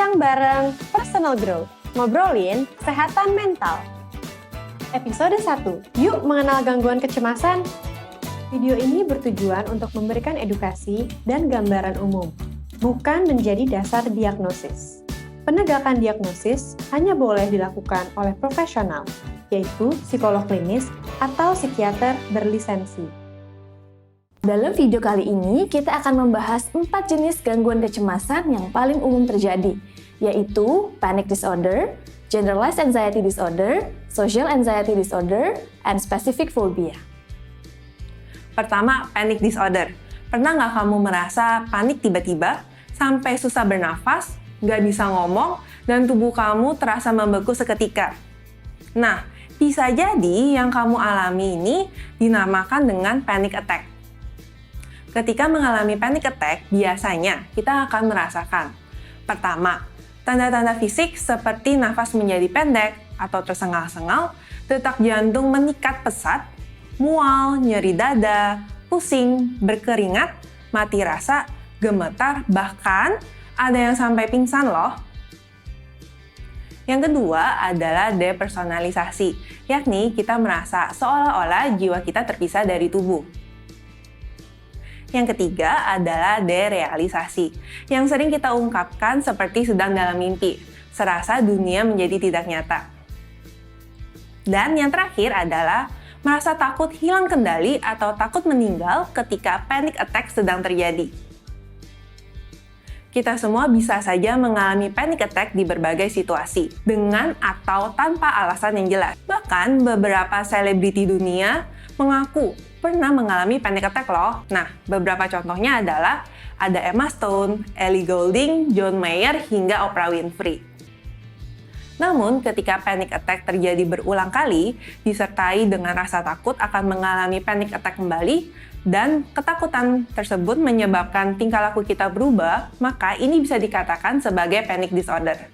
Bincang bareng Personal Growth, ngobrolin kesehatan mental. Episode 1, yuk mengenal gangguan kecemasan. Video ini bertujuan untuk memberikan edukasi dan gambaran umum, bukan menjadi dasar diagnosis. Penegakan diagnosis hanya boleh dilakukan oleh profesional, yaitu psikolog klinis atau psikiater berlisensi. Dalam video kali ini, kita akan membahas 4 jenis gangguan kecemasan yang paling umum terjadi, yaitu panic disorder, generalized anxiety disorder, social anxiety disorder, and specific phobia. Pertama, panic disorder. Pernah nggak kamu merasa panik tiba-tiba, sampai susah bernafas, nggak bisa ngomong, dan tubuh kamu terasa membeku seketika? Nah, bisa jadi yang kamu alami ini dinamakan dengan panic attack. Ketika mengalami panic attack, biasanya kita akan merasakan pertama, tanda-tanda fisik seperti nafas menjadi pendek atau tersengal-sengal, detak jantung meningkat pesat, mual, nyeri dada, pusing, berkeringat, mati rasa, gemetar, bahkan ada yang sampai pingsan loh. Yang kedua adalah depersonalisasi, yakni kita merasa seolah-olah jiwa kita terpisah dari tubuh. Yang ketiga adalah derealisasi, yang sering kita ungkapkan seperti sedang dalam mimpi, serasa dunia menjadi tidak nyata. Dan yang terakhir adalah merasa takut hilang kendali atau takut meninggal ketika panic attack sedang terjadi. Kita semua bisa saja mengalami panic attack di berbagai situasi, dengan atau tanpa alasan yang jelas. Bahkan beberapa selebriti dunia mengaku pernah mengalami panic attack loh. Nah, beberapa contohnya adalah ada Emma Stone, Ellie Goulding, John Mayer, hingga Oprah Winfrey. Namun, ketika panic attack terjadi berulang kali, disertai dengan rasa takut akan mengalami panic attack kembali, dan ketakutan tersebut menyebabkan tingkah laku kita berubah, maka ini bisa dikatakan sebagai panic disorder.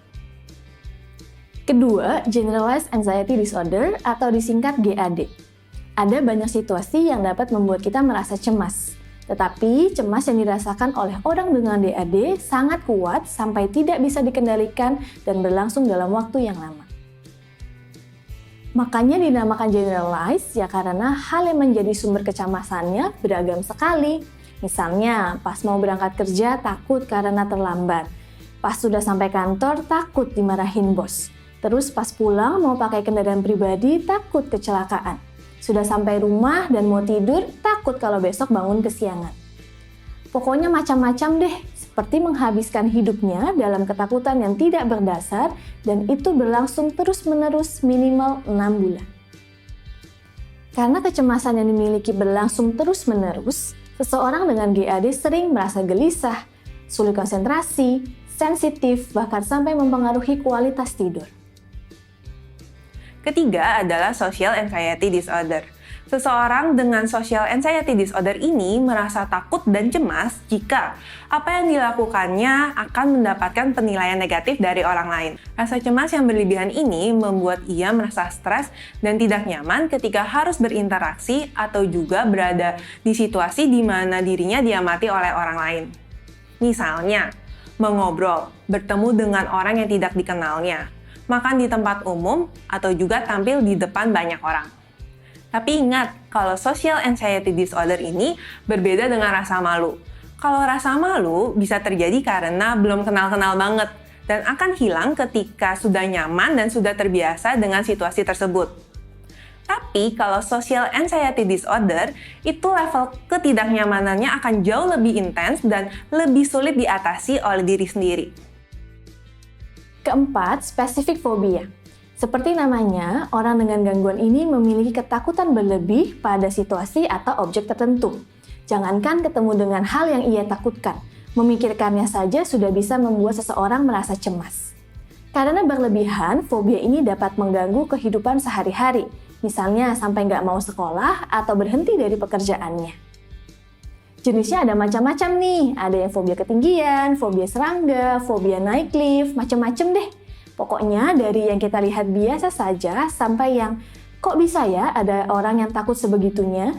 Kedua, generalized anxiety disorder atau disingkat GAD. Ada banyak situasi yang dapat membuat kita merasa cemas. Tetapi, cemas yang dirasakan oleh orang dengan GAD sangat kuat sampai tidak bisa dikendalikan dan berlangsung dalam waktu yang lama. Makanya dinamakan generalized ya karena hal yang menjadi sumber kecemasannya beragam sekali. Misalnya, pas mau berangkat kerja takut karena terlambat. Pas sudah sampai kantor takut dimarahin bos. Terus pas pulang mau pakai kendaraan pribadi takut kecelakaan. Sudah sampai rumah dan mau tidur, takut kalau besok bangun kesiangan. Pokoknya macam-macam deh, seperti menghabiskan hidupnya dalam ketakutan yang tidak berdasar dan itu berlangsung terus-menerus minimal 6 bulan. Karena kecemasan yang dimiliki berlangsung terus-menerus, seseorang dengan GAD sering merasa gelisah, sulit konsentrasi, sensitif, bahkan sampai mempengaruhi kualitas tidur. Ketiga adalah social anxiety disorder. Seseorang dengan social anxiety disorder ini merasa takut dan cemas jika apa yang dilakukannya akan mendapatkan penilaian negatif dari orang lain. Rasa cemas yang berlebihan ini membuat ia merasa stres dan tidak nyaman ketika harus berinteraksi atau juga berada di situasi di mana dirinya diamati oleh orang lain. Misalnya, mengobrol, bertemu dengan orang yang tidak dikenalnya, makan di tempat umum, atau juga tampil di depan banyak orang. Tapi ingat, kalau social anxiety disorder ini berbeda dengan rasa malu. Kalau rasa malu bisa terjadi karena belum kenal-kenal banget, dan akan hilang ketika sudah nyaman dan sudah terbiasa dengan situasi tersebut. Tapi kalau social anxiety disorder, itu level ketidaknyamanannya akan jauh lebih intens dan lebih sulit diatasi oleh diri sendiri. Keempat, specific phobia. Seperti namanya, orang dengan gangguan ini memiliki ketakutan berlebih pada situasi atau objek tertentu. Jangankan ketemu dengan hal yang ia takutkan, memikirkannya saja sudah bisa membuat seseorang merasa cemas. Karena berlebihan, fobia ini dapat mengganggu kehidupan sehari-hari, misalnya sampai nggak mau sekolah atau berhenti dari pekerjaannya. Jenisnya ada macam-macam nih, ada yang fobia ketinggian, fobia serangga, fobia naik lift, macam-macam deh. Pokoknya dari yang kita lihat biasa saja sampai yang kok bisa ya ada orang yang takut sebegitunya?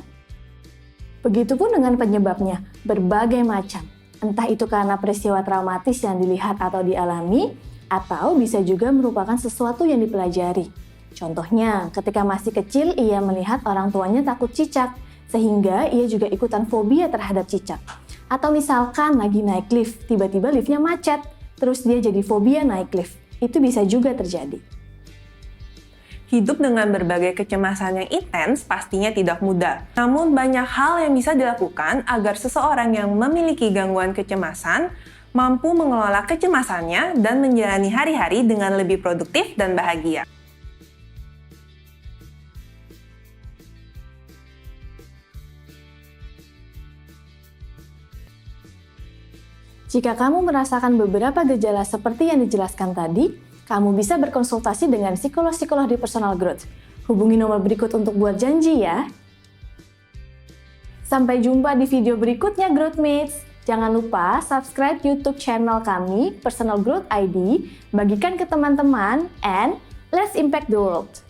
Begitupun dengan penyebabnya, berbagai macam. Entah itu karena peristiwa traumatis yang dilihat atau dialami, atau bisa juga merupakan sesuatu yang dipelajari. Contohnya, ketika masih kecil ia melihat orang tuanya takut cicak, sehingga ia juga ikutan fobia terhadap cicak. Atau misalkan lagi naik lift, tiba-tiba liftnya macet, terus dia jadi fobia naik lift. Itu bisa juga terjadi. Hidup dengan berbagai kecemasan yang intens pastinya tidak mudah. Namun banyak hal yang bisa dilakukan agar seseorang yang memiliki gangguan kecemasan mampu mengelola kecemasannya dan menjalani hari-hari dengan lebih produktif dan bahagia. Jika kamu merasakan beberapa gejala seperti yang dijelaskan tadi, kamu bisa berkonsultasi dengan psikolog-psikolog di Personal Growth. Hubungi nomor berikut untuk buat janji ya. Sampai jumpa di video berikutnya Growthmates. Jangan lupa subscribe YouTube channel kami, Personal Growth ID, bagikan ke teman-teman, and let's impact the world.